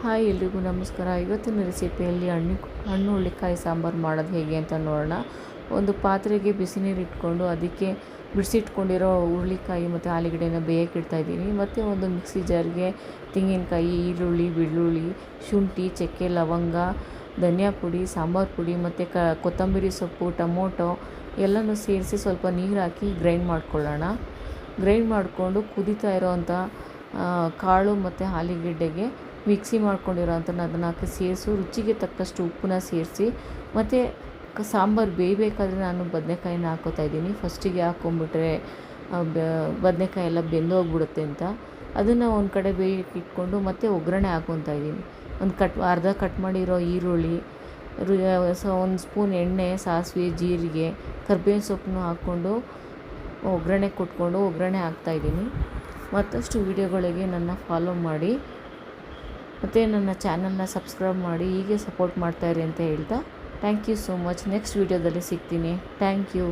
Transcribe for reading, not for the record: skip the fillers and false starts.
Hi ಎಲ್ರಿಗೂ ನಮಸ್ಕಾರ. ಇವತ್ತಿನ ರೆಸಿಪಿಯಲ್ಲಿ ಹಣ್ಣು ಹುಳ್ಳಿಕಾಯಿ ಸಾಂಬಾರು ಮಾಡೋದು ಹೇಗೆ ಅಂತ ನೋಡೋಣ. ಒಂದು ಪಾತ್ರೆಗೆ ಬಿಸಿ ನೀರು ಇಟ್ಕೊಂಡು ಅದಕ್ಕೆ ಬಿಡಿಸಿಟ್ಕೊಂಡಿರೋ ಹುರುಳಿಕಾಯಿ ಮತ್ತು ಆಲೂಗಡ್ಡೆನ ಬೇಯಕ್ಕೆ ಇಡ್ತಾಯಿದ್ದೀನಿ. ಮತ್ತು ಒಂದು ಮಿಕ್ಸಿ ಜಾರ್ಗೆ ತೆಂಗಿನಕಾಯಿ, ಈರುಳ್ಳಿ, ಬೆಳ್ಳುಳ್ಳಿ, ಶುಂಠಿ, ಚಕ್ಕೆ, ಲವಂಗ, ಧನಿಯಾ ಪುಡಿ, ಸಾಂಬಾರು ಪುಡಿ ಮತ್ತು ಕೊತ್ತಂಬರಿ ಸೊಪ್ಪು, ಟೊಮೊಟೊ ಎಲ್ಲನೂ ಸೇರಿಸಿ ಸ್ವಲ್ಪ ನೀರು ಹಾಕಿ ಗ್ರೈಂಡ್ ಮಾಡ್ಕೊಳ್ಳೋಣ. ಗ್ರೈಂಡ್ ಮಾಡಿಕೊಂಡು ಕುದೀತಾ ಇರೋವಂಥ ಕಾಳು ಮತ್ತು ಆಲೂಗೆಡ್ಡೆಗೆ ಮಿಕ್ಸಿ ಮಾಡ್ಕೊಂಡಿರೋಂಥನ್ನ ಅದನ್ನು ಹಾಕಿ ಸೇರಿಸು, ರುಚಿಗೆ ತಕ್ಕಷ್ಟು ಉಪ್ಪನ್ನ ಸೇರಿಸಿ. ಮತ್ತು ಸಾಂಬಾರು ಬೇಯಬೇಕಾದ್ರೆ ನಾನು ಬದನೆಕಾಯಿನ ಹಾಕ್ಕೋತಾ ಇದ್ದೀನಿ. ಫಸ್ಟಿಗೆ ಹಾಕ್ಕೊಂಬಿಟ್ರೆ ಬದನೆಕಾಯಿ ಎಲ್ಲ ಬೆಂದೋಗ್ಬಿಡುತ್ತೆ ಅಂತ ಅದನ್ನು ಒಂದು ಕಡೆ ಬೇಯಕ್ಕೆ ಇಟ್ಕೊಂಡು ಮತ್ತೆ ಒಗ್ಗರಣೆ ಹಾಕ್ಕೊತಾ ಇದ್ದೀನಿ. ಅರ್ಧ ಕಟ್ ಮಾಡಿರೋ ಈರುಳ್ಳಿ, ಒಂದು ಸ್ಪೂನ್ ಎಣ್ಣೆ, ಸಾಸಿವೆ, ಜೀರಿಗೆ, ಕರ್ಬೇವಿನ ಸೊಪ್ಪನ್ನು ಹಾಕ್ಕೊಂಡು ಒಗ್ಗರಣೆ ಹಾಕ್ತಾಯಿದ್ದೀನಿ. ಮತ್ತಷ್ಟು ವೀಡಿಯೋಗಳಿಗೆ ನನ್ನ ಫಾಲೋ ಮಾಡಿ ಮತ್ತು ನನ್ನ ಚಾನಲ್ನ ಸಬ್ಸ್ಕ್ರೈಬ್ ಮಾಡಿ ಹೀಗೆ ಸಪೋರ್ಟ್ ಮಾಡ್ತಾಯಿರಿ ಅಂತ ಹೇಳ್ತಾ thank you so much. Next ವೀಡಿಯೋದಲ್ಲಿ ಸಿಗ್ತೀನಿ. Thank you.